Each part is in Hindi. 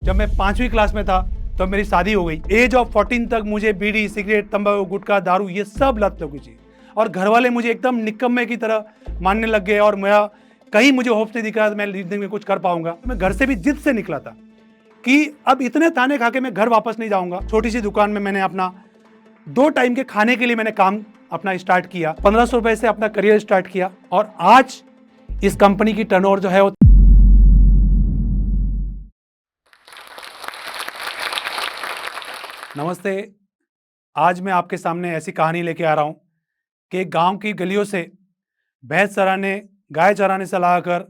जब मैं 5वीं क्लास में था तो मेरी शादी हो गई। एज ऑफ 14 तक मुझे बीड़ी, सिगरेट, तंबाकू, गुटखा, दारू ये सब लत लगी थी और घर वाले मुझे एकदम निकम्मे की तरह मानने लग गए और मेरा कहीं मुझे होप नहीं दिखा मैं जिंदगी में कुछ कर पाऊंगा। मैं घर से भी जिद से निकला था कि अब इतने ताने खा के मैं घर वापस नहीं जाऊंगा। छोटी सी दुकान में मैंने अपना 2 टाइम के खाने के लिए मैंने काम अपना स्टार्ट किया। 1500 रुपए से अपना करियर स्टार्ट किया और आज इस कंपनी की टर्नओवर जो है वो नमस्ते। आज मैं आपके सामने ऐसी कहानी लेके आ रहा हूं कि गांव की गलियों से भैंस चराने, गाय चराने से लाकर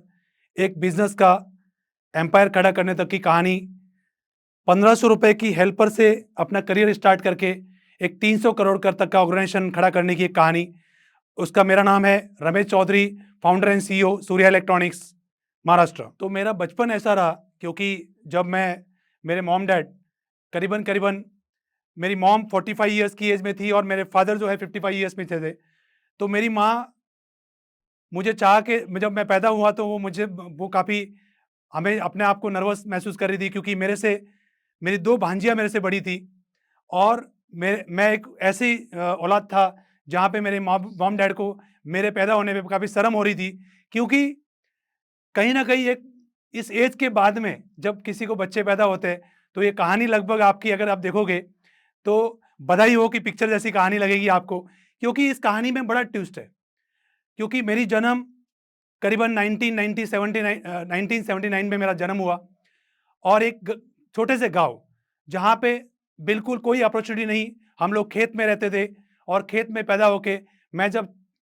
एक बिजनेस का एम्पायर खड़ा करने तक की कहानी। 1500 रुपए की हेल्पर से अपना करियर स्टार्ट करके एक 300 करोड़ तक का ऑर्गेनाइजेशन खड़ा करने की एक कहानी। उसका मेरा नाम है Ramesh Chaudhary, founder and CEO Surya electronics Maharashtra. तो मेरा बचपन ऐसा रहा क्योंकि जब मेरे मॉम डैड करीबन मेरी मॉम 45 ईयर्स की एज में थी और मेरे फादर जो है 55 ईयर्स में थे। तो मेरी माँ मुझे चाह के जब मैं पैदा हुआ तो वो काफ़ी हमें अपने आप को नर्वस महसूस कर रही थी क्योंकि मेरी 2 भांजियाँ मेरे से बड़ी थी और मैं एक ऐसी औलाद था जहाँ पे मेरे मॉम डैड को मेरे पैदा होने पे काफ़ी शर्म हो रही थी क्योंकि कहीं न कहीं एक इस एज के बाद में जब किसी को बच्चे पैदा होते हैं तो ये कहानी लगभग आपकी अगर आप देखोगे तो बधाई हो कि पिक्चर जैसी कहानी लगेगी आपको क्योंकि इस कहानी में बड़ा ट्विस्ट है। क्योंकि मेरी जन्म करीबन 1979 में मेरा जन्म हुआ और एक छोटे से गांव जहां पे बिल्कुल कोई अपॉर्चुनिटी नहीं। हम लोग खेत में रहते थे और खेत में पैदा होके मैं जब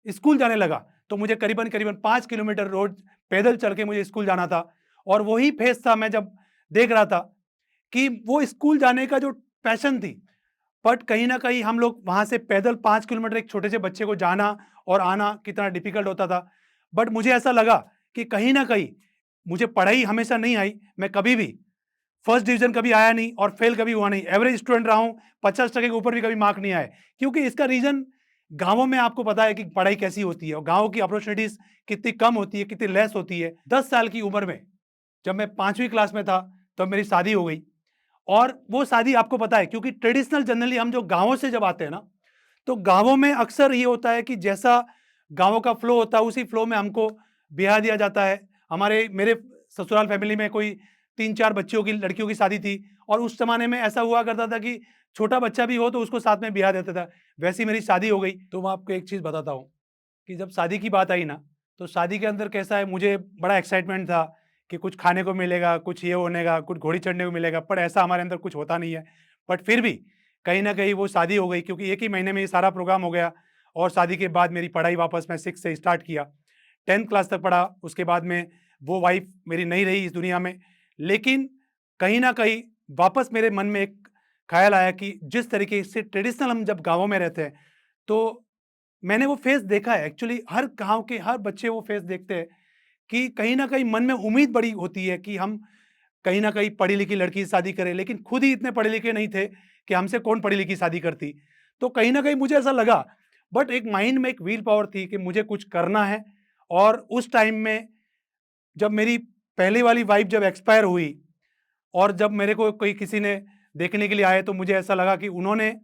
स्कूल जाने लगा तो मुझे करीबन 5 किलोमीटर रोड पैदल चल के मुझे स्कूल जाना था और वही फेस था मैं जब देख रहा था कि वो स्कूल जाने का जो पैशन थी बट कहीं न कहीं हम लोग वहाँ से पैदल 5 किलोमीटर एक छोटे से बच्चे को जाना और आना कितना डिफ़िकल्ट होता था। बट मुझे ऐसा लगा कि कहीं न कहीं मुझे पढ़ाई हमेशा नहीं आई। मैं कभी भी फर्स्ट डिवीज़न कभी आया नहीं और फेल कभी हुआ नहीं। एवरेज स्टूडेंट रहा हूँ, 50% के ऊपर भी कभी मार्क नहीं आए। क्योंकि इसका रीज़न गाँवों में आपको पता है कि पढ़ाई कैसी होती है और गाँव की अपॉर्च्युनिटीज़ कितनी कम होती है, कितनी लेस होती है। 10 साल की उम्र में जब मैं 5वीं क्लास में था, तब मेरी शादी हो गई। और वो शादी आपको पता है क्योंकि ट्रेडिशनल जनरली हम जो गाँवों से जब आते हैं ना, तो गाँवों में अक्सर ये होता है कि जैसा गाँवों का फ्लो होता है, उसी फ्लो में हमको ब्याह दिया जाता है। मेरे ससुराल फैमिली में कोई 3-4 बच्चियों की लड़कियों की शादी थी और उस ज़माने में ऐसा हुआ करता था कि छोटा बच्चा भी हो तो उसको साथ में ब्याह देता था। वैसे ही मेरी शादी हो गई। तो मैं आपको एक चीज़ बताता हूँ कि जब शादी की बात आई ना, तो शादी के अंदर कैसा है मुझे बड़ा एक्साइटमेंट था कि कुछ खाने को मिलेगा, कुछ ये होने का, कुछ घोड़ी चढ़ने को मिलेगा, पर ऐसा हमारे अंदर कुछ होता नहीं है। बट फिर भी कहीं न कहीं वो शादी हो गई क्योंकि एक ही महीने में ये सारा प्रोग्राम हो गया और शादी के बाद मेरी पढ़ाई वापस मैं 6 से स्टार्ट किया। 10th क्लास तक पढ़ा, उसके बाद में वो वाइफ़ मेरी नहीं रही इस दुनिया में। लेकिन कहीं न कहीं वापस मेरे मन में एक ख़्याल आया कि जिस तरीके से ट्रेडिशनल हम जब गाँवों में रहते हैं, तो मैंने वो फ़ेज़ देखा है। एक्चुअली हर गाँव के हर बच्चे वो फ़ेज़ देखते हैं कि कहीं न कहीं मन में उम्मीद बड़ी होती है कि हम कहीं न कहीं पढ़ी-लिखी लड़की से शादी करें, लेकिन खुद ही इतने पढ़े-लिखे नहीं थे कि हमसे कौन पढ़ी-लिखी शादी करती। तो कहीं न कहीं मुझे ऐसा लगा, बट एक माइंड में एक व्हील पावर थी कि मुझे कुछ करना है। और उस टाइम में जब मेरी पहली वाली वाइफ़ जब एक्सपायर हुई और जब मेरे को कोई किसी ने देखने के लिए आए, तो मुझे ऐसा लगा कि उन्होंने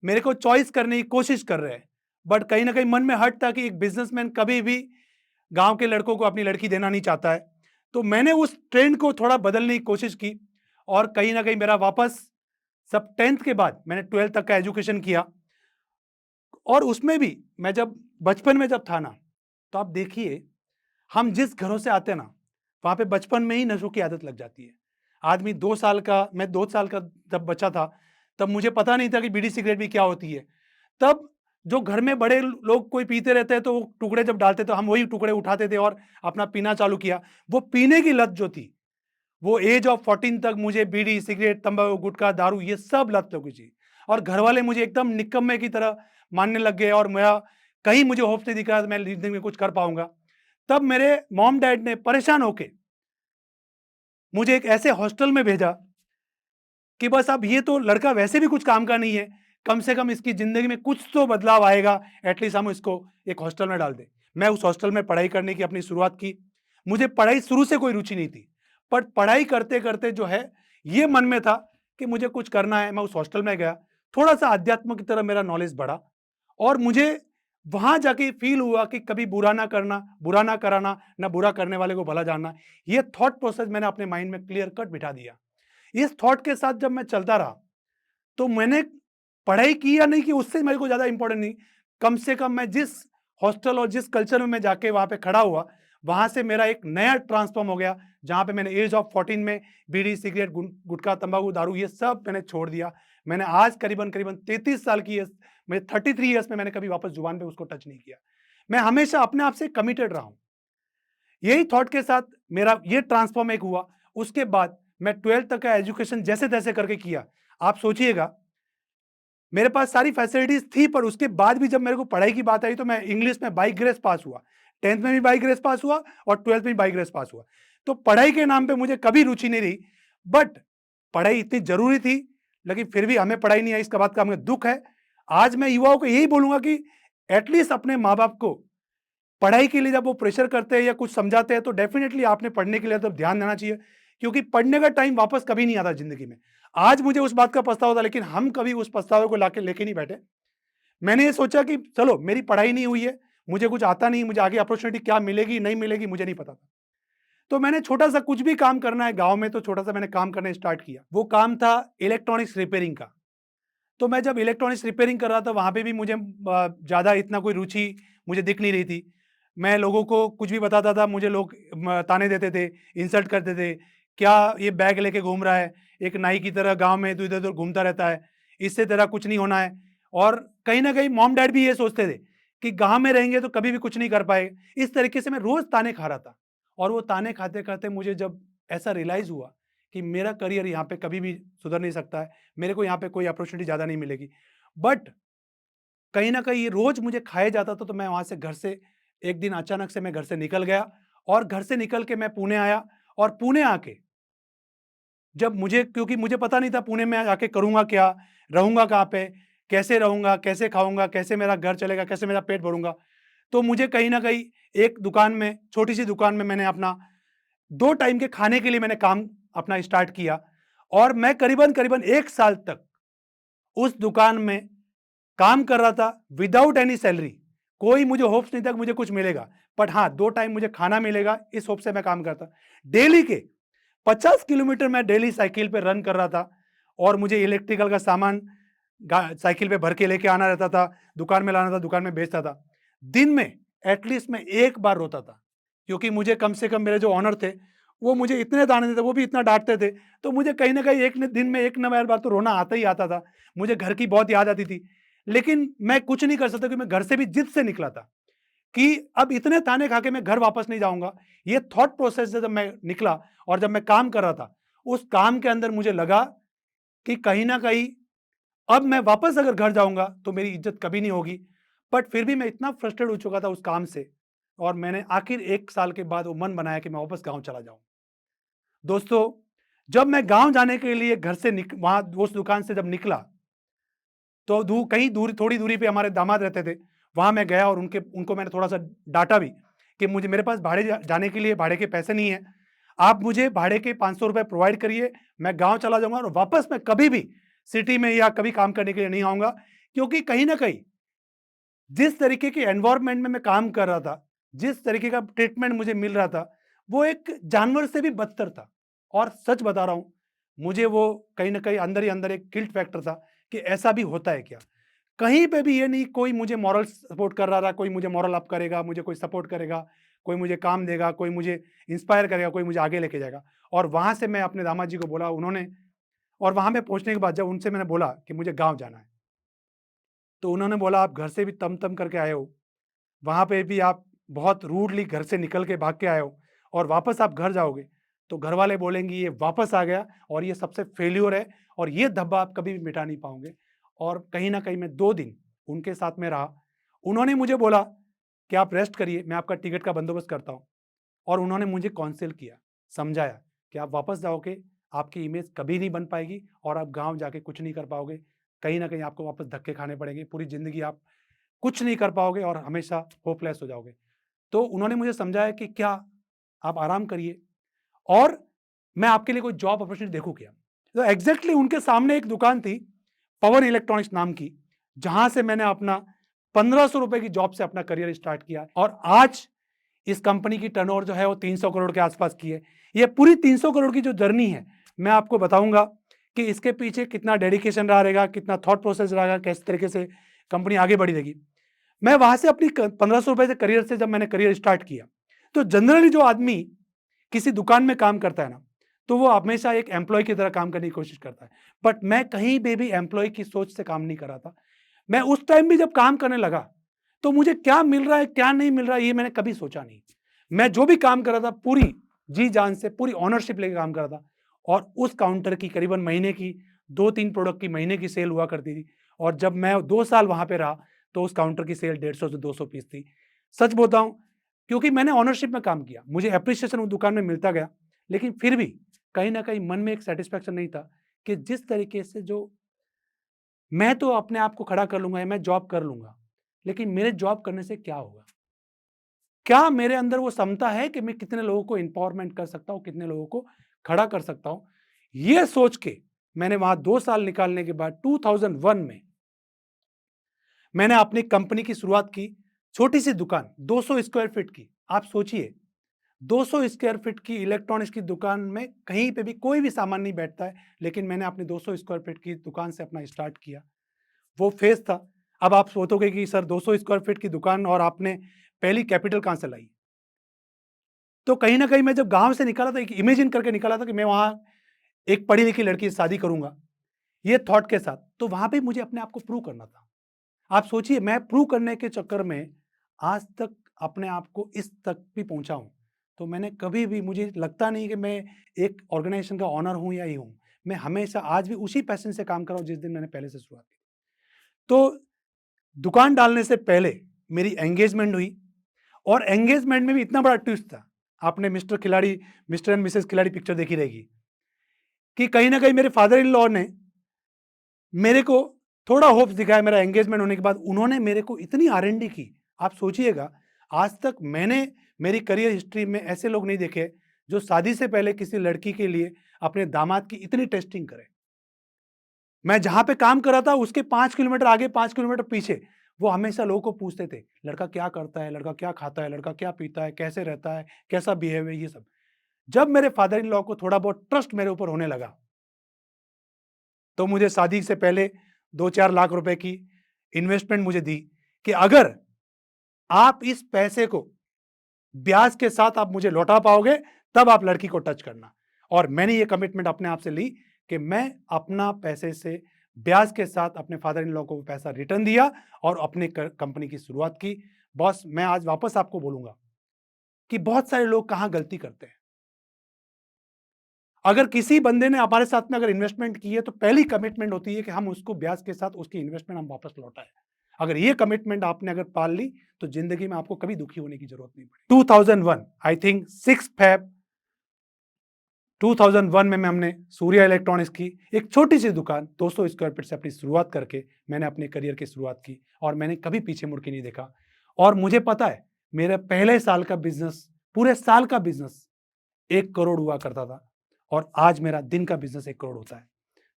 मेरे को चॉइस करने की कोशिश कर रहे हैं। बट कहीं न कहीं मन में हर्ट था कि एक बिज़नेसमैन कभी भी गाँव के लड़कों को अपनी लड़की देना नहीं चाहता है। तो मैंने उस ट्रेंड को थोड़ा बदलने की कोशिश की और कहीं न कहीं मेरा वापस सब 10th के बाद मैंने 12th तक का एजुकेशन किया। और उसमें भी मैं जब बचपन में जब था ना, तो आप देखिए हम जिस घरों से आते हैं ना, वहाँ पे बचपन में ही नशों की आदत लग जाती है। आदमी 2 साल का मैं 2 साल का जब बच्चा था, तब मुझे पता नहीं था कि बीड़ी सिगरेट भी क्या होती है। तब जो घर में बड़े लोग कोई पीते रहते हैं तो वो टुकड़े जब डालते तो हम वही टुकड़े उठाते थे और अपना पीना चालू किया। वो पीने की लत जो थी, वो एज ऑफ 14 तक मुझे बीड़ी, सिगरेट, तंबाकू, गुटखा, दारू ये सब लत लगी थी और घरवाले मुझे एकदम निकम्मे की तरह मानने लग गए और मेरा कहीं मुझे होप नहीं दिखा मैं ज़िंदगी में कुछ कर पाऊँगा। तब मेरे मॉम डैड ने परेशान होके मुझे एक ऐसे हॉस्टल में भेजा कि बस अब ये तो लड़का वैसे भी कुछ काम का नहीं है, कम से कम इसकी ज़िंदगी में कुछ तो बदलाव आएगा, एटलीस्ट हम इसको एक हॉस्टल में डाल दें। मैं उस हॉस्टल में पढ़ाई करने की अपनी शुरुआत की। मुझे पढ़ाई शुरू से कोई रुचि नहीं थी, बट पढ़ाई करते-करते जो है ये मन में था कि मुझे कुछ करना है। मैं उस हॉस्टल में गया, थोड़ा-सा अध्यात्म की तरफ मेरा नॉलेज बढ़ा और मुझे वहाँ जाके फ़ील हुआ कि कभी बुरा ना करना, बुरा ना कराना, ना बुरा करने वाले को भला जानना। ये थॉट प्रोसेस मैंने अपने माइंड में क्लियर कट बिठा दिया। इस थॉट के साथ जब मैं चलता रहा, तो मैंने पढ़ाई की या नहीं की उससे मेरे को ज़्यादा इम्पोर्टेंट नहीं। कम से कम मैं जिस हॉस्टल और जिस कल्चर में मैं जाके वहाँ पे खड़ा हुआ, वहाँ से मेरा एक नया ट्रांसफ़ॉर्म हो गया, जहाँ पे मैंने एज ऑफ 14 में बीड़ी, सिगरेट, गुटखा, तंबाकू, दारू ये सब मैंने छोड़ दिया। मैंने आज करीबन-करीबन 33 साल की एज में 33 इयर्स में मैंने कभी वापस ज़ुबान पे उसको टच नहीं किया। मैं हमेशा अपने आप से कमिटेड रहा हूँ। यही थॉट के साथ मेरा ये ट्रांसफ़ॉर्म एक हुआ। उसके बाद मैं 12th तक का एजुकेशन जैसे-तैसे करके किया। आप सोचिएगा मेरे पास सारी फैसिलिटीज़ थी, पर उसके बाद भी जब मेरे को पढ़ाई की बात आई तो मैं इंग्लिश में बाय ग्रेस पास हुआ। 10th में भी बाय ग्रेस पास हुआ और 12th में भी बाय ग्रेस पास हुआ। तो पढ़ाई के नाम पे मुझे कभी रुचि नहीं रही, बट पढ़ाई इतनी ज़रूरी थी, लेकिन फिर भी हमें पढ़ाई नहीं आई, इसका बात का हमें दुःख है। आज मैं युवाओं को यही बोलूँगा कि एटलीस्ट अपने माँ-बाप को पढ़ाई के लिए जब वो प्रेशर करते हैं या कुछ समझाते हैं तो डेफिनिटली आपने पढ़ने के लिए तो ध्यान देना चाहिए, क्योंकि पढ़ने का टाइम वापस कभी नहीं आता ज़िंदगी में। आज मुझे उस बात का पछतावा था, लेकिन हम कभी उस पछतावे को लाके लेके नहीं बैठे। मैंने ये सोचा कि चलो मेरी पढ़ाई नहीं हुई है, मुझे कुछ आता नहीं, मुझे आगे अपॉर्च्युनिटी क्या मिलेगी, नहीं मिलेगी मुझे नहीं पता था। तो मैंने छोटा-सा कुछ भी काम करना है गाँव में, तो छोटा-सा मैंने काम करना स्टार्ट किया। वो काम था इलेक्ट्रॉनिक्स रिपेयरिंग का। तो मैं जब इलेक्ट्रॉनिक्स रिपेयरिंग कर रहा था, वहाँ पे भी मुझे ज़्यादा इतना कोई रुचि मुझे दिख नहीं रही थी। मैं लोगों को कुछ भी बताता था, मुझे लोग ताने देते थे, इंसल्ट करते थे, "क्या ये बैग लेके घूम रहा है? एक नाई की तरह गाँव में तू इधर-उधर घूमता रहता है, इससे तेरा कुछ नहीं होना है।" और कहीं न कहीं मॉम-डैड भी ये सोचते थे कि गाँव में रहेंगे तो कभी भी कुछ नहीं कर पाएँगे। इस तरीके से मैं रोज़ ताने खा रहा था और वो ताने खाते-खाते मुझे जब ऐसा रियलाइज़ हुआ कि मेरा करियर यहाँ पे कभी भी सुधर नहीं सकता है, मेरे को यहाँ पे कोई अपॉर्च्युनिटी ज़्यादा नहीं मिलेगी। बट कहीं न कहीं ये रोज़ मुझे खाया जाता था, तो मैं वहाँ से घर से एक दिन अचानक से मैं घर से निकल गया और घर से निकल के मैं पुणे आया और पुणे आके जब मुझे क्योंकि मुझे पता नहीं था पुणे में आके करूँगा क्या? रहूँगा कहाँ पे? कैसे रहूँगा? कैसे खाऊँगा? कैसे मेरा घर चलेगा? कैसे मेरा पेट भरूँगा? तो मुझे कहीं न कहीं एक दुकान में, छोटी-सी दुकान में मैंने अपना 2 टाइम के खाने के लिए मैंने काम अपना स्टार्ट किया और मैं करीबन-करीबन 1 साल तक उस दुकान में काम कर रहा था विदाउट एनी सैलरी। कोई मुझे होप्स नहीं था कि मुझे कुछ मिलेगा। बट हाँ, 2 टाइम मुझे खाना मिलेगा इस होप से मैं काम करता। डेली के 50 किलोमीटर मैं डेली साइकिल पे रन कर रहा था और मुझे इलेक्ट्रिकल का सामान साइकिल पे भर के लेके आना रहता था, दुकान में लाना था, दुकान में बेचता था। दिन में एटलीस्ट मैं 1 बार रोता था, क्योंकि मुझे कम से कम मेरे जो ओनर थे, वो मुझे इतने ताने देते, वो भी इतना डाँटते थे, तो मुझे कहीं न कहीं एक न दिन में 1 ना बार तो रोना आता ही आता था। मुझे घर की बहुत याद आती थी, लेकिन मैं कुछ नहीं कर सकता क्योंकि मैं घर से भी जिद से निकला था कि अब इतने ताने खा के मैं घर वापस नहीं जाऊँगा। ये थॉट प्रोसेस से जब मैं निकला और जब मैं काम कर रहा था, उस काम के अंदर मुझे लगा कि कहीं न कहीं अब मैं वापस अगर घर जाऊँगा तो मेरी इज़्ज़त कभी नहीं होगी। बट फिर भी मैं इतना फ्रस्ट्रेट हो चुका था उस काम से और मैंने आखिर 1 साल के बाद वो मन बनाया कि मैं वापस गाँव चला जाऊँ। दोस्तों, जब मैं गाँव जाने के लिए घर से वहाँ उस दुकान से जब निकला, तो कहीं दूर थोड़ी दूरी पे हमारे दामाद रहते थे। वहाँ मैं गया और उनको मैंने थोड़ा-सा डाँटा भी कि मुझे मेरे पास भाड़े जाने के लिए भाड़े के पैसे नहीं हैं। आप मुझे भाड़े के ₹500 प्रोवाइड करिए, मैं गाँव चला जाऊँगा और वापस मैं कभी भी सिटी में या कभी काम करने के लिए नहीं आऊँगा। क्योंकि कहीं न कहीं जिस तरीके के एनवायरनमेंट में मैं काम कर रहा था, जिस तरीके का ट्रीटमेंट मुझे मिल रहा था, वो एक जानवर से भी बदतर था। और सच बता रहा हूँ, मुझे वो कहीं न कहीं अंदर ही अंदर एक गिल्ट फैक्टर था कि ऐसा भी होता है क्या? कहीं पे भी ये नहीं कोई मुझे मॉरल सपोर्ट कर रहा था, कोई मुझे मॉरल अप करेगा, मुझे कोई सपोर्ट करेगा, कोई मुझे काम देगा, कोई मुझे इंस्पायर करेगा, कोई मुझे आगे लेके जाएगा। और वहाँ से मैं अपने दामाद जी को बोला, उन्होंने और वहाँ पे पहुँचने के बाद जब उनसे मैंने बोला कि मुझे गाँव जाना है, तो उन्होंने बोला, "आप घर से भी तम-तम करके आए हो, वहाँ पे भी आप बहुत रूडली घर से निकल के भाग के आए हो और वापस आप घर जाओगे, तो घरवाले बोलेंगे ये वापस आ गया और ये सबसे फेल्योर है और ये धब्बा आप कभी भी मिटा नहीं पाओगे।" और कहीं न कहीं मैं 2 दिन उनके साथ में रहा। उन्होंने मुझे बोला कि आप रेस्ट करिए, मैं आपका टिकट का बंदोबस्त करता हूँ। और उन्होंने मुझे काउंसिल किया, समझाया कि आप वापस जाओगे, आपकी इमेज कभी नहीं बन पाएगी और आप गाँव जाके कुछ नहीं कर पाओगे। कहीं न कहीं आपको वापस धक्के खाने पड़ेंगे, पूरी ज़िंदगी आप कुछ नहीं कर पाओगे और हमेशा होपलेस हो जाओगे। तो उन्होंने मुझे समझाया कि क्या आप आराम करिए और मैं आपके लिए कोई जॉब अपॉर्च्युनिटी देखूँ क्या? तो एग्जैक्टली उनके सामने एक दुकान थी पवन इलेक्ट्रॉनिक्स नाम की, जहां से मैंने अपना 1500 रुपए की जॉब से अपना करियर स्टार्ट किया और आज इस कंपनी की टर्नओवर जो है वो 300 करोड़ के आसपास की है। ये पूरी 300 करोड़ की जो जर्नी है मैं आपको बताऊंगा कि इसके पीछे कितना डेडिकेशन रहेगा, कितना थॉट प्रोसेस रहेगा, किस तरीके से कंपनी आगे बढ़ी रहेगी। मैं वहां से अपनी 1500 रुपए से करियर से जब मैंने करियर स्टार्ट किया, तो जनरली जो आदमी किसी दुकान में काम करता है ना, तो वो हमेशा एक एम्प्लॉय की तरह काम करने की कोशिश करता है। बट मैं कहीं पे भी एम्प्लॉय की सोच से काम नहीं कर रहा था। मैं उस टाइम भी जब काम करने लगा, तो मुझे क्या मिल रहा है, क्या नहीं मिल रहा है, ये मैंने कभी सोचा नहीं। मैं जो भी काम कर रहा था, पूरी जी जान से, पूरी ऑनरशिप लेके काम कर रहा था और उस काउंटर की करीबन महीने की 2-3 प्रोडक्ट की महीने की सेल हुआ करती थी और जब मैं 2 साल वहाँ पे रहा, तो उस काउंटर की सेल 150 से 200 पीस थी। सच बोलता हूँ, क्योंकि मैंने ऑनरशिप में काम किया, मुझे एप्रिसिएशन उस दुकान में मिलता गया, लेकिन फिर भी कहीं न कहीं मन में एक सैटिस्फैक्शन नहीं था कि जिस तरीके से जो मैं तो अपने आप को खड़ा कर लूँगा या मैं जॉब कर लूँगा, लेकिन मेरे जॉब करने से क्या होगा? क्या मेरे अंदर वो क्षमता है कि मैं कितने लोगों को एम्पावरमेंट कर सकता हूँ, कितने लोगों को खड़ा कर सकता हूँ? ये सोच के मैंने वहाँ 2 साल निकालने के बाद 2001 में मैंने अपनी कंपनी की शुरुआत की, छोटी-सी दुकान 200 स्क्वायर फीट की। आप सोचिए 200 स्क्वायर फीट की इलेक्ट्रॉनिक्स की दुकान में कहीं पे भी कोई भी सामान नहीं बैठता है, लेकिन मैंने अपनी 200 स्क्वायर फीट की दुकान से अपना स्टार्ट किया। वो फेज़ था। अब आप सोचोगे कि सर 200 स्क्वायर फीट की दुकान और आपने पहली कैपिटल कहाँ से लाई? तो कहीं न कहीं मैं जब गाँव से निकला था, एक इमेजिन करके निकला था कि मैं वहाँ एक पढ़ी-लिखी लड़की से शादी करूँगा, ये थॉट के साथ। तो वहाँ पे मुझे अपने आप को प्रूव करना था। आप सोचिए मैं प्रूव करने के चक्कर में आज तक अपने आप को इस तक भी पहुँचा हूँ। तो मैंने कभी भी, मुझे लगता नहीं कि मैं एक ऑर्गेनाइज़ेशन का ओनर हूँ या ये हूँ। मैं हमेशा आज भी उसी पैशन से काम कर रहा हूँ जिस दिन मैंने पहले से शुरुआत की। तो दुकान डालने से पहले मेरी एंगेजमेंट हुई और एंगेजमेंट में भी इतना बड़ा ट्विस्ट था। आपने मिस्टर एंड मिसेस खिलाड़ी पिक्चर देखी रहेगी कि कहीं न कहीं मेरे फादर इन लॉ ने मेरे को थोड़ा होप्स दिखाया मेरा एंगेजमेंट होने के बाद। उन्होंने मेरे को इतनी आर-एन-डी की, आप सोचिएगा आज तक मैंने मेरी करियर हिस्ट्री में ऐसे लोग नहीं देखे जो शादी से पहले किसी लड़की के लिए अपने दामाद की इतनी टेस्टिंग करें। मैं जहाँ पे काम कर रहा था उसके 5 किलोमीटर आगे, 5 किलोमीटर पीछे वो हमेशा लोगों को पूछते थे, लड़का क्या करता है, लड़का क्या खाता है, लड़का क्या पीता है, कैसे रहता है, कैसा बिहेव है, ये सब। जब मेरे फादर इन लॉ को थोड़ा बहुत ट्रस्ट मेरे ऊपर होने लगा, तो मुझे शादी से पहले 2-4 लाख रुपए की इन्वेस्टमेंट मुझे दी कि अगर आप इस पैसे को ब्याज के साथ आप मुझे लौटा पाओगे, तब आप लड़की को टच करना। और मैंने ये कमिटमेंट अपने आप से ली कि मैं अपना पैसे से ब्याज के साथ अपने फादर इन लॉ को पैसा रिटर्न दिया और अपनी कंपनी की शुरुआत की। बॉस, मैं आज वापस आपको बोलूंगा कि बहुत सारे लोग कहाँ गलती करते हैं। अगर किसी बंदे ने हमारे साथ में अगर इन्वेस्टमेंट की है, तो पहली कमिटमेंट होती है कि हम उसको ब्याज के साथ उसकी इन्वेस्टमेंट हम वापस लौटाएं। अगर ये कमिटमेंट आपने अगर पाल ली, तो जिंदगी में आपको कभी दुखी होने की जरूरत नहीं पड़ेगी। 2001 आई थिंक 6 फेब 2001 में हमने सूर्या इलेक्ट्रॉनिक्स की एक छोटी सी दुकान 200 स्क्वायर फीट से अपनी शुरुआत करके मैंने अपने करियर की शुरुआत की और मैंने कभी पीछे मुड़ के नहीं देखा। और मुझे पता है मेरे पहले साल का बिजनेस, पूरे साल का बिजनेस 1 करोड़ हुआ करता था और आज मेरा दिन का बिजनेस 1 करोड़ होता है।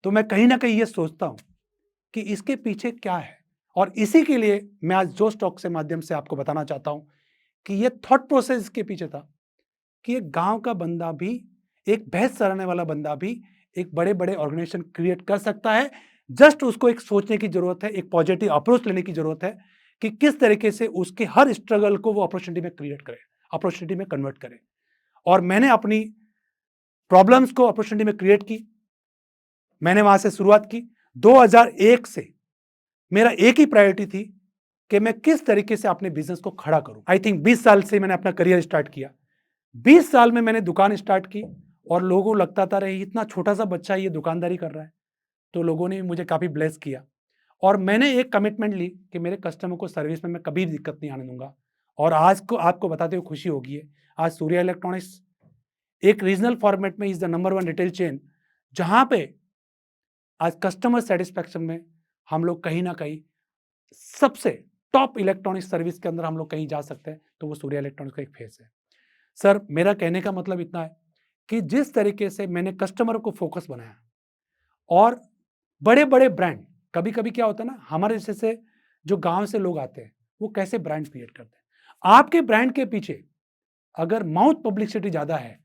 तो मैं कहीं ना कहीं ये सोचता हूँ कि इसके पीछे क्या है, और इसी के लिए मैं आज जो स्टॉक के माध्यम से आपको बताना चाहता हूँ कि ये थॉट प्रोसेस के पीछे था कि एक गांव का बंदा भी, एक भैंस चराने वाला बंदा भी एक बड़े बड़े ऑर्गेनाइजेशन क्रिएट कर सकता है। जस्ट उसको एक सोचने की जरूरत है, एक पॉजिटिव अप्रोच लेने की जरूरत है कि किस तरीके से उसके हर स्ट्रगल को वो अपॉर्चुनिटी में क्रिएट करे, अपॉर्चुनिटी में कन्वर्ट करे। और मैंने अपनी प्रॉब्लम्स को अपॉर्चुनिटी में क्रिएट की। मैंने वहां से शुरुआत की। 2001 से मेरा एक ही प्रायोरिटी थी कि मैं किस तरीके से अपने बिजनेस को खड़ा करूं। आई थिंक 20 साल से मैंने अपना करियर स्टार्ट किया। 20 साल में मैंने दुकान स्टार्ट की और लोगों को लगता था रही इतना छोटा सा बच्चा ये दुकानदारी कर रहा है। तो लोगों ने मुझे काफ़ी ब्लेस किया और मैंने एक कमिटमेंट ली कि मेरे कस्टमर को सर्विस में मैं कभी भी दिक्कत नहीं आने दूंगा। और आज को आपको बताते हुए खुशी होगी है, आज सूर्या इलेक्ट्रॉनिक्स एक रीजनल फॉर्मेट में is the number 1 retail chain, जहां पे आज कस्टमर सेटिस्फैक्शन में हम लोग कहीं ना कहीं सबसे टॉप इलेक्ट्रॉनिक सर्विस के अंदर हम लोग कहीं जा सकते हैं, तो वो सूर्या इलेक्ट्रॉनिक्स का एक फेस है। सर, मेरा कहने का मतलब इतना है कि जिस तरीके से मैंने कस्टमर को फोकस बनाया, और बड़े बड़े ब्रांड, कभी कभी क्या होता है ना, हमारे जैसे से जो गांव से लोग आते हैं वो कैसे ब्रांड क्रिएट करते हैं। आपके ब्रांड के पीछे अगर माउथ पब्लिसिटी ज्यादा है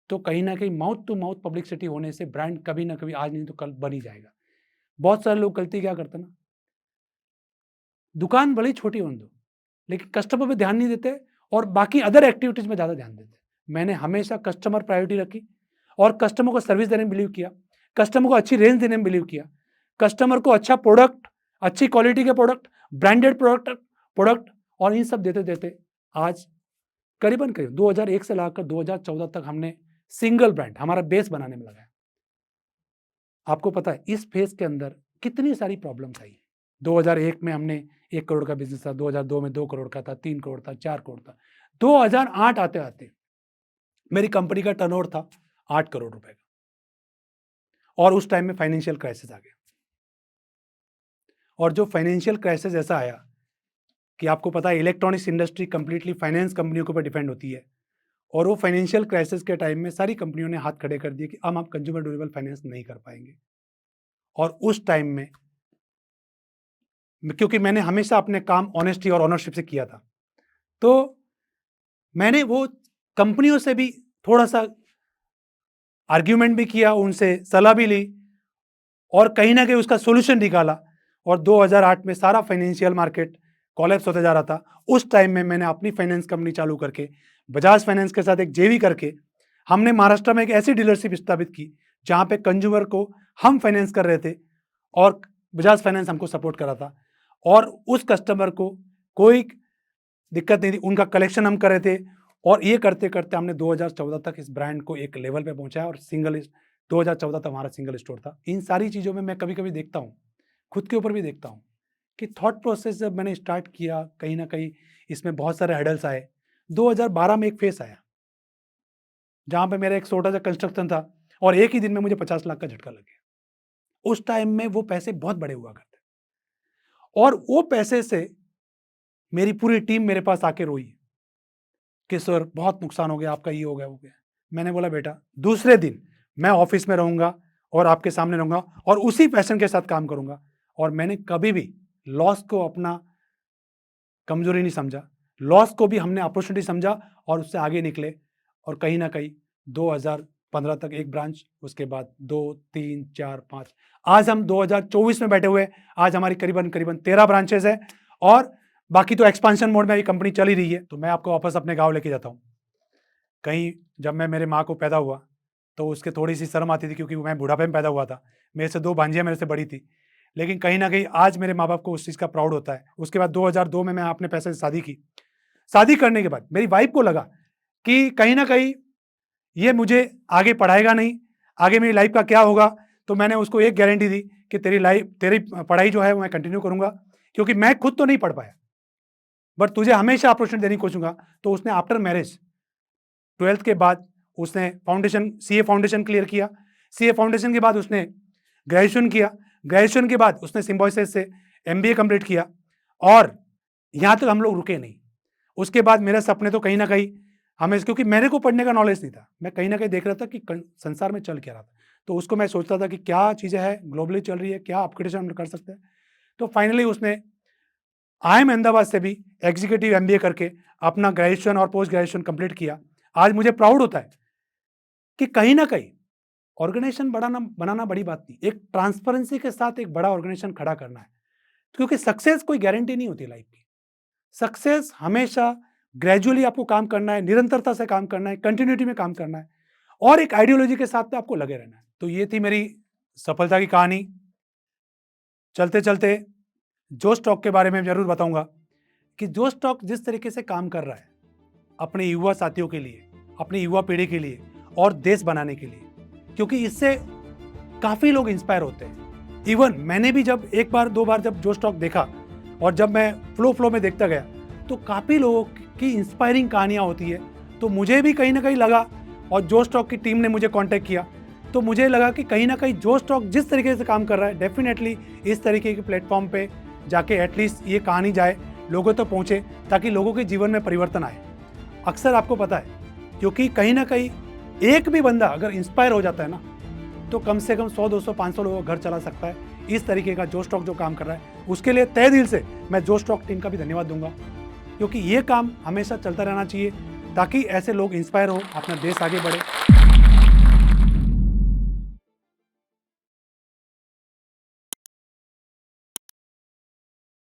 तो कहीं ना कहीं माउथ टू माउथ पब्लिसिटी होने से ब्रांड कभी ना कभी, आज नहीं तो कल, बन ही जाएगा। बहुत सारे लोग गलती क्या करते हैं ना, दुकान बड़ी छोटी होने दो लेकिन कस्टमर पे ध्यान नहीं देते और बाकी अदर एक्टिविटीज में ज्यादा ध्यान देते। मैंने हमेशा कस्टमर प्रायोरिटी रखी और कस्टमर को सर्विस देने में बिलीव किया, कस्टमर को अच्छी रेंज देने में बिलीव किया, कस्टमर को अच्छा प्रोडक्ट, अच्छी क्वालिटी के प्रोडक्ट, ब्रांडेड प्रोडक्ट और इन सब देते देते आज करीबन 2001 से लाकर 2014 तक हमने सिंगल ब्रांड हमारा बेस बनाने में लगाया। आपको पता है इस फेज के अंदर कितनी सारी प्रॉब्लम्स आई। 2001 में हमने 1 करोड़ का बिजनेस था, 2002 में 2 करोड़ का था, 3 करोड़ था, 4 करोड़ था। 2008 आते आते मेरी कंपनी का टर्नओवर था 8 करोड़ रुपए का और उस टाइम में फाइनेंशियल क्राइसिस आ गया। और जो फाइनेंशियल क्राइसिस ऐसा आया कि आपको पता है इलेक्ट्रॉनिक्स इंडस्ट्री कंप्लीटली फाइनेंस कंपनियों के ऊपर डिपेंड होती है और वो फाइनेंशियल क्राइसिस के टाइम में सारी कंपनियों ने हाथ खड़े कर दिए कि अब हम कंज्यूमर ड्यूरेबल फाइनेंस नहीं कर पाएंगे। और उस टाइम में क्योंकि मैंने हमेशा अपने काम ऑनेस्टी और ऑनरशिप से किया था, तो मैंने वो कंपनियों से भी थोड़ा सा आर्ग्यूमेंट भी किया, उनसे सलाह भी ली और कहीं ना कहीं उसका सोल्यूशन निकाला। और 2008 में सारा फाइनेंशियल मार्केट कोलैप्स होते जा रहा था। उस टाइम में मैंने अपनी फाइनेंस कंपनी चालू करके बजाज फाइनेंस के साथ एक जेवी करके हमने महाराष्ट्र में एक ऐसी डीलरशिप स्थापित की जहां पे कंज्यूमर को हम फाइनेंस कर रहे थे और बजाज फाइनेंस हमको सपोर्ट कर रहा था और उस कस्टमर को कोई दिक्कत नहीं थी, उनका कलेक्शन हम कर रहे थे। और ये करते करते हमने 2014 तक इस ब्रांड को एक लेवल पे पहुंचाया और 2014 तक हमारा सिंगल स्टोर था। इन सारी चीज़ों में मैं कभी कभी देखता हूँ, खुद के ऊपर भी देखता हूँ कि थॉट प्रोसेस जब मैंने स्टार्ट किया कहीं ना कहीं इसमें बहुत सारे हर्डल्स आए। 2012 में एक फेस आया जहां पे मेरा एक छोटा सा कंस्ट्रक्शन था और एक ही दिन में मुझे 50 लाख का झटका लग गया। उस टाइम में वो पैसे बहुत बड़े हुआ करते और वो पैसे से मेरी पूरी टीम मेरे पास आके रोई कि सर बहुत नुकसान हो गया आपका, ये हो गया वो गया। मैंने बोला बेटा दूसरे दिन मैं ऑफिस में रहूंगा और आपके सामने रहूंगा और उसी पैशन के साथ काम करूंगा। और मैंने कभी भी लॉस को अपना कमजोरी नहीं समझा, लॉस को भी हमने अपॉर्चुनिटी समझा और उससे आगे निकले। और कहीं ना कहीं 2015 तक एक ब्रांच, उसके बाद 2, 3, 4, 5, आज हम 2024 में बैठे हुए। आज हमारी करीबन 13 ब्रांचेस है और बाकी तो एक्सपांशन मोड में ये कंपनी चल ही रही है। तो मैं आपको वापस अपने गांव लेके जाता हूँ। कहीं जब मैं मेरे माँ को पैदा हुआ तो उसके थोड़ी सी शर्म आती थी क्योंकि मैं बुढ़ापे में पैदा हुआ था। मेरे से 2 भांजियाँ मेरे से बड़ी थी, लेकिन कहीं ना कहीं आज मेरे माँ बाप को उस चीज़ का प्राउड होता है। उसके बाद 2002 में मैं अपने पैसे से शादी की। शादी करने के बाद मेरी वाइफ को लगा कि कहीं ना कहीं ये मुझे आगे पढ़ाएगा नहीं, आगे मेरी लाइफ का क्या होगा। तो मैंने उसको एक गारंटी दी कि तेरी पढ़ाई जो है वो मैं कंटिन्यू करूंगा, क्योंकि मैं खुद तो नहीं पढ़ पाया बट तुझे हमेशा अपॉर्चुनिटी देने की कोशिशूंगा। तो उसने आफ्टर मैरिज 12th के बाद उसने फाउंडेशन CA फाउंडेशन क्लियर किया। CA फाउंडेशन के बाद उसने ग्रेजुएशन किया। ग्रेजुएशन के बाद उसने सिम्बोसिस से MBA कंप्लीट किया और यहाँ तक हम लोग रुके नहीं। उसके बाद मेरे सपने तो कहीं ना कहीं हमें, क्योंकि मेरे को पढ़ने का नॉलेज नहीं था, मैं कहीं ना कहीं देख रहा था कि संसार में चल क्या रहा था। तो उसको मैं सोचता था कि क्या चीज़ें हैं ग्लोबली चल रही है, क्या अपग्रेडेशन हम कर सकते हैं। तो फाइनली उसने IIM अहमदाबाद से भी एग्जीक्यूटिव MBA करके अपना ग्रेजुएशन और पोस्ट ग्रेजुएशन कंप्लीट किया। आज मुझे प्राउड होता है कि कहीं ना कहीं ऑर्गेनाइजेशन बनाना बड़ी बात नहीं, एक ट्रांसपेरेंसी के साथ एक बड़ा ऑर्गेनाइजेशन खड़ा करना है। क्योंकि सक्सेस कोई गारंटी नहीं होती लाइफ की। सक्सेस हमेशा ग्रेजुअली आपको काम करना है, निरंतरता से काम करना है, कंटिन्यूटी में काम करना है और एक आइडियोलॉजी के साथ आपको लगे रहना है। तो ये थी मेरी सफलता की कहानी। चलते चलते जो स्टॉक के बारे में जरूर बताऊंगा कि जो स्टॉक जिस तरीके से काम कर रहा है अपने युवा साथियों के लिए, अपनी युवा पीढ़ी के लिए और देश बनाने के लिए, क्योंकि इससे काफ़ी लोग इंस्पायर होते हैं। इवन मैंने भी जब 1 बार 2 बार जब जो स्टॉक देखा और जब मैं फ्लो में देखता गया तो काफ़ी लोगों की इंस्पायरिंग कहानियाँ होती है। तो मुझे भी कहीं ना कहीं लगा और जो स्टॉक की टीम ने मुझे कांटेक्ट किया तो मुझे लगा कि कहीं ना कहीं जो स्टॉक जिस तरीके से काम कर रहा है डेफिनेटली इस तरीके के प्लेटफॉर्म पे जाके एटलीस्ट ये कहानी जाए, लोगों तक पहुँचे, ताकि लोगों के जीवन में परिवर्तन आए। अक्सर आपको पता है, क्योंकि कहीं ना कहीं एक भी बंदा अगर इंस्पायर हो जाता है ना तो कम से कम 100, 200, 500 लोगों का घर चला सकता है। इस तरीके का जो स्टॉक जो काम कर रहा है, उसके लिए तहे दिल से मैं जो स्टॉक टीम का भी धन्यवाद दूंगा, क्योंकि ये काम हमेशा चलता रहना चाहिए ताकि ऐसे लोग इंस्पायर हो, अपना देश आगे बढ़े।